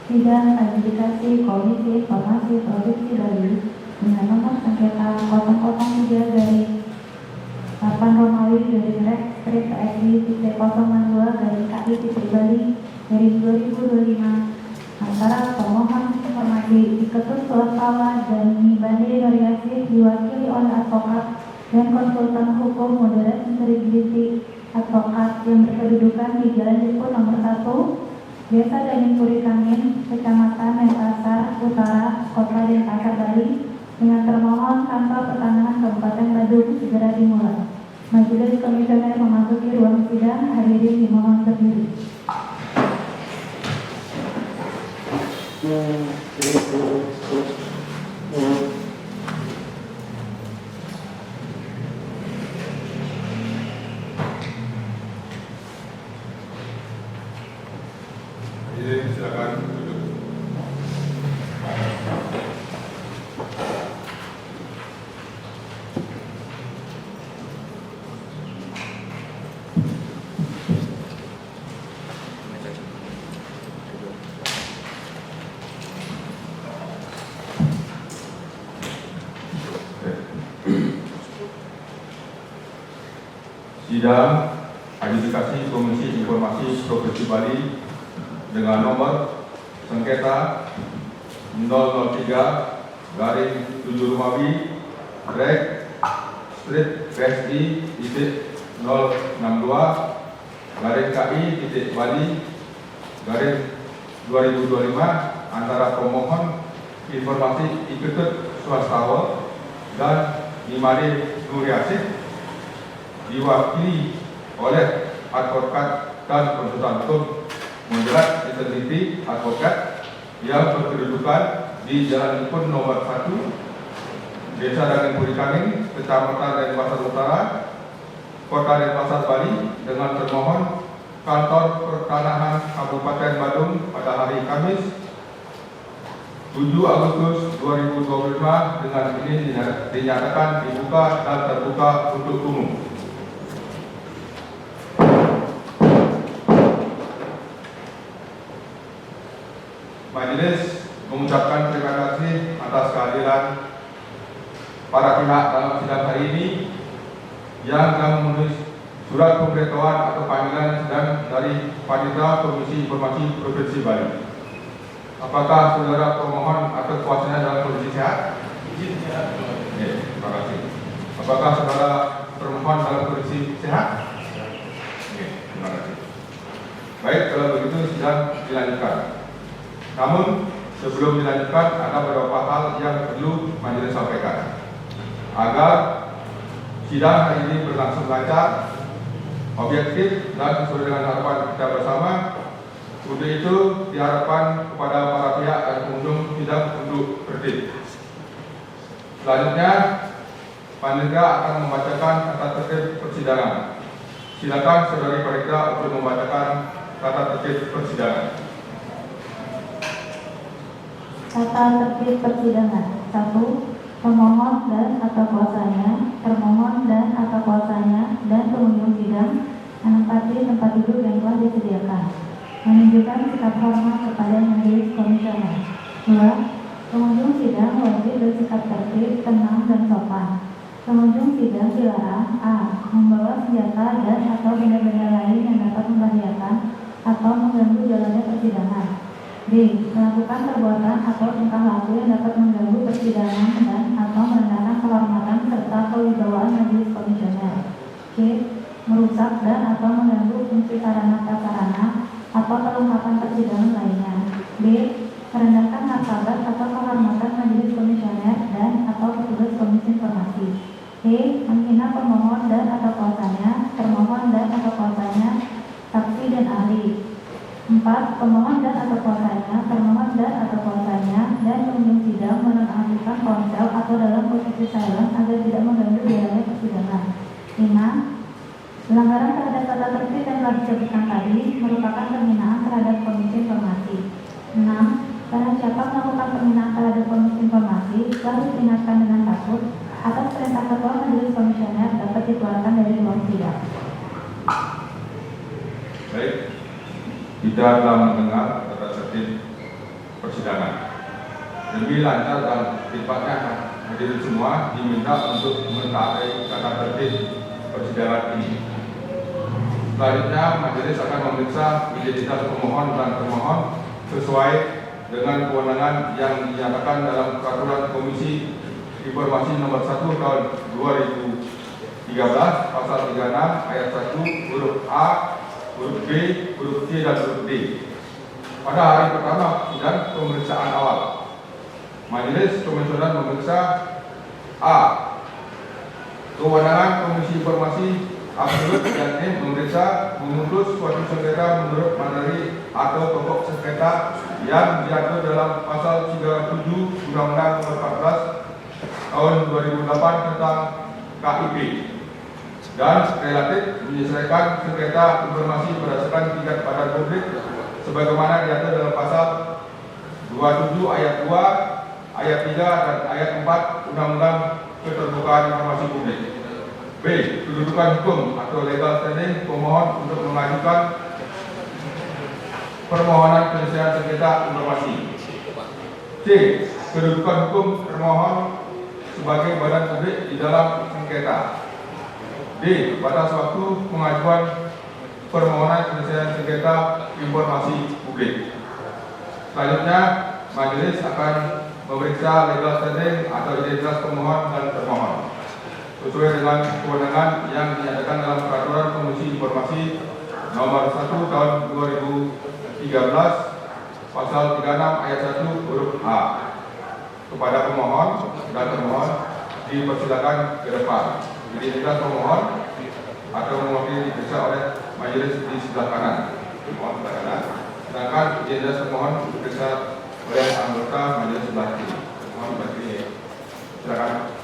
Sidang Adjudikasi Komisi Informasi Provinsi Bali dengan nomor sengketa 003/8 Romawi /REX/I.062/KI.Bali/2025 antara pemohon informasi Diketut Sulawesi dan Nibande Variasi diwakili oleh advokat dan konsultan hukum Moderate Integrity Advokat yang berkedudukan di Jalan Jepun nomor 1 Desa Danin Purikangin, Kecamatan Denpasar Utara, Kota Denpasar, Bali, dengan termohon Kantor Pertanahan Kabupaten Badung segera dimulai. Majelis Komisioner memasuki ruang sidang, hadirin dimohon berdiri. Silakan duduk. Sidang Adjudikasi Komisi Informasi Provinsi Bali dengan nomor sengketa 003/7 Romawi /REX/I.062/KI.Bali/2025 antara pemohon informasi Diketut Sulawesi dan Nibande Variasi diwakili oleh advokat dan konsultan hukum Moderate Integrity Advokat yang berkedudukan di Jalan Jepun nomor 1 Desa Danin Purikangin, Kecamatan Denpasar Utara, Kota Denpasar, Bali, dengan termohon Kantor Pertanahan Kabupaten Badung pada hari Kamis 7 Agustus 2025 dengan ini dinyatakan dibuka dan terbuka untuk umum. Majelis mengucapkan terima kasih atas kehadiran para pihak dalam sidang hari ini yang telah menulis surat pemberitahuan atau panggilan sidang dari Panitia Komisi Informasi Provinsi Bali. Apakah saudara pemohon atau kuasanya dalam kondisi sehat? Terima kasih. Apakah saudara pemohon dalam kondisi sehat? Terima kasih. Baik, kalau begitu sidang dilanjutkan. Namun sebelum dilanjutkan ada beberapa hal yang perlu majelis sampaikan agar sidang hari ini berlangsung lancar, objektif dan sesuai dengan harapan kita bersama. Untuk itu diharapkan kepada para pihak dan pengunjung sidang untuk tertib. Selanjutnya panitia akan membacakan tata tertib persidangan. Silakan saudari panitia untuk membacakan tata tertib persidangan. Tata tertib persidangan. 1. Pemohon dan atau kuasanya, termohon dan atau kuasanya, dan pengunjung sidang menempati tempat duduk yang telah disediakan. Menunjukkan sikap hormat kepada majelis komisioner. 2. Pengunjung sidang wajib bersikap tertib, tenang, dan sopan. Pengunjung sidang dilarang: a. membawa senjata dan atau benda-benda lain yang dapat membahayakan atau mengganggu jalannya persidangan. B. Melakukan perbuatan atau tingkah laku yang dapat mengganggu persidangan dan atau merendahkan kehormatan serta kewibawaan majelis komisioner. C. Merusak dan atau mengganggu fungsi sarana prasarana atau perlengkapan persidangan lainnya. B. Merendahkan martabat atau kehormatan majelis komisioner dan atau petugas komisi informasi. E. Menghina pemohon dan atau kuasanya, termohon dan atau kuasanya, saksi dan ahli. 4. Pemohon dan atau kuasanya, termohon dan atau kuasanya, dan pengunjung sidang menonaktifkan ponsel atau dalam posisi silent agar tidak mengganggu jalannya persidangan. 5. Pelanggaran terhadap tata tertib yang telah disebutkan tadi merupakan penghinaan terhadap komisi informasi. 6. Barang siapa melakukan penghinaan terhadap komisi informasi harus diingatkan dengan takut atas perintah ketua majelis komisioner dapat dikeluarkan dari ruang sidang. Baik. Kita telah mendengar tata tertib Demi lancar dan cepatnya hadirin semua diminta untuk mentaati tata tertib persidangan ini. Selanjutnya, majelis akan memeriksa identitas pemohon dan termohon sesuai dengan kewenangan yang dinyatakan dalam Peraturan Komisi Informasi Nomor 1 Tahun 2013 Pasal 36 Ayat 1 huruf A, huruf B, huruf C dan huruf D. Pada hari pertama sidang pemeriksaan awal, Majelis Komisioner memeriksa A. Kewenangan Komisi Informasi Absolut yakni memeriksa memutus suatu sengketa menurut materi atau pokok sengketa yang diatur dalam Pasal 37 Undang-Undang Nomor 14 Tahun 2008 tentang KIP dan relatif menyelesaikan sengketa informasi berdasarkan tingkat padan publik sebagaimana diatur dalam Pasal 27 Ayat 2, Ayat 3 dan Ayat 4 Undang-Undang Keterbukaan Informasi Publik. B. Kedudukan hukum atau legal standing pemohon untuk mengajukan permohonan penyelesaian sengketa informasi. C. Kedudukan hukum termohon sebagai badan publik di dalam sengketa. D. Batas waktu pengajuan permohonan penyelesaian sengketa informasi publik. Selanjutnya, majelis akan memeriksa legal standing atau identitas pemohon dan termohon sesuai dengan kewenangan yang dinyatakan dalam Peraturan Komisi Informasi Nomor 1 Tahun 2013 Pasal 36 Ayat 1 huruf A. Kepada pemohon dan termohon dipersilakan ke depan. Identitas pemohon atau mewakili diperiksa oleh majelis di sebelah kanan. Pemohon sebelah kanan. Sedangkan identitas pemohon diperiksa oleh anggota majelis sebelah kiri. Pemohon sebelah kiri. Silakan.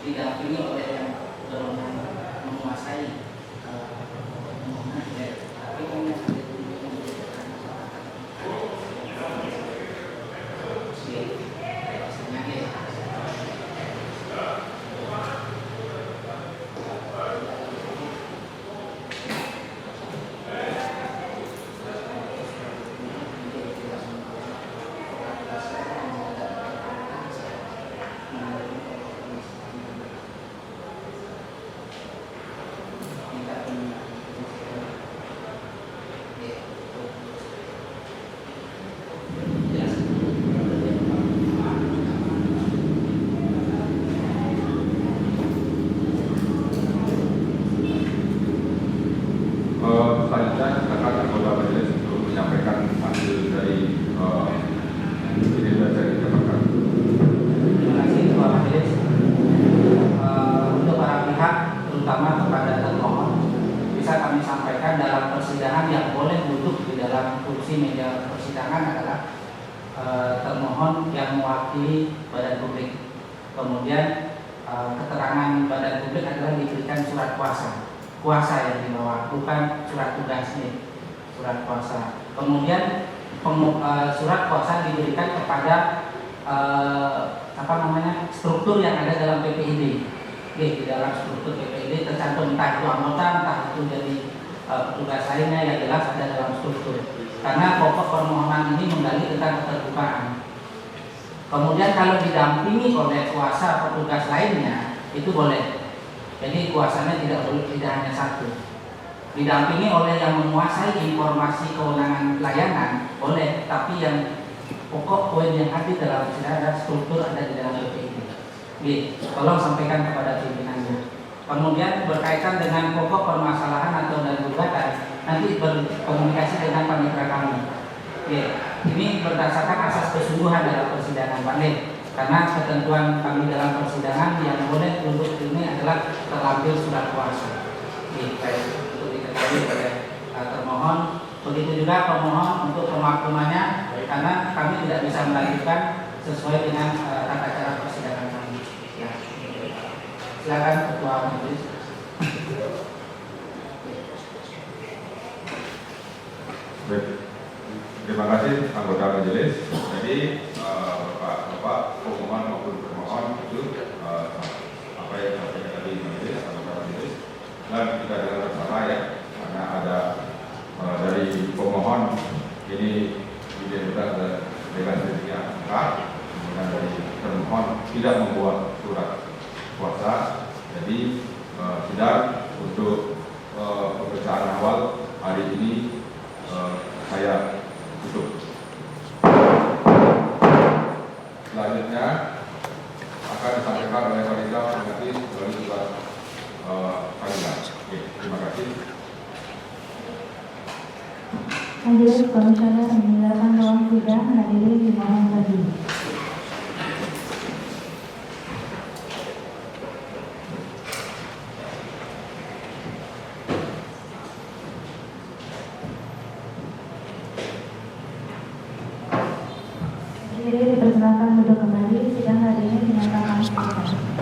didampingi oleh yang menguasai tapi kan yang Kemudian keterangan badan publik adalah diberikan surat kuasa yang dibawa, bukan surat tugasnya, surat kuasa. Kemudian surat kuasa diberikan kepada struktur yang ada dalam PPID. Di dalam struktur PPID tercantum entah itu anggota, entah itu jadi petugas lainnya, yang jelas ada dalam struktur. Karena pokok permohonan ini menggali tentang keterbukaan. Kemudian kalau didampingi oleh kuasa petugas lainnya itu boleh. Jadi kuasanya tidak hanya satu. Didampingi oleh yang menguasai informasi kewenangan layanan boleh, tapi yang pokok poin yang hadir dalam persidangan struktur ada di dalam PPID. Tolong sampaikan kepada pimpinannya. Kemudian berkaitan dengan pokok permasalahan atau dan gugatan, nanti berkomunikasi dengan panitera kami. Ini berdasarkan asas kesungguhan dalam persidangan, Pak Len. Karena ketentuan kami dalam persidangan yang boleh untuk ini adalah terlampir surat kuasa. Baik, untuk diketahui oleh termohon. Begitu juga pemohon untuk pemaklumannya, karena kami tidak bisa melanjutkan sesuai dengan tata cara persidangan kami. Ya. Silakan Ketua Majelis. Baik. Terima kasih anggota majelis. Jadi Bapak pemohon maupun termohon itu apa yang disampaikan tadi majelis, anggota majelis, dan kita dengar bersama ya, karena ada dari pemohon ini identitas dengan dirinya lengkap, kemudian dari termohon tidak membuat surat kuasa, jadi sidang untuk pemeriksaan awal hari ini saya tutup. Selanjutnya akan disampaikan oleh panitia pengganti melalui surat panggilan. Terima kasih. Majelis Komisioner meninggalkan ruang sidang, hadirin dimohon berdiri. Hadirin dipersilakan duduk kembali, sidang hari ini dinyatakan selesai.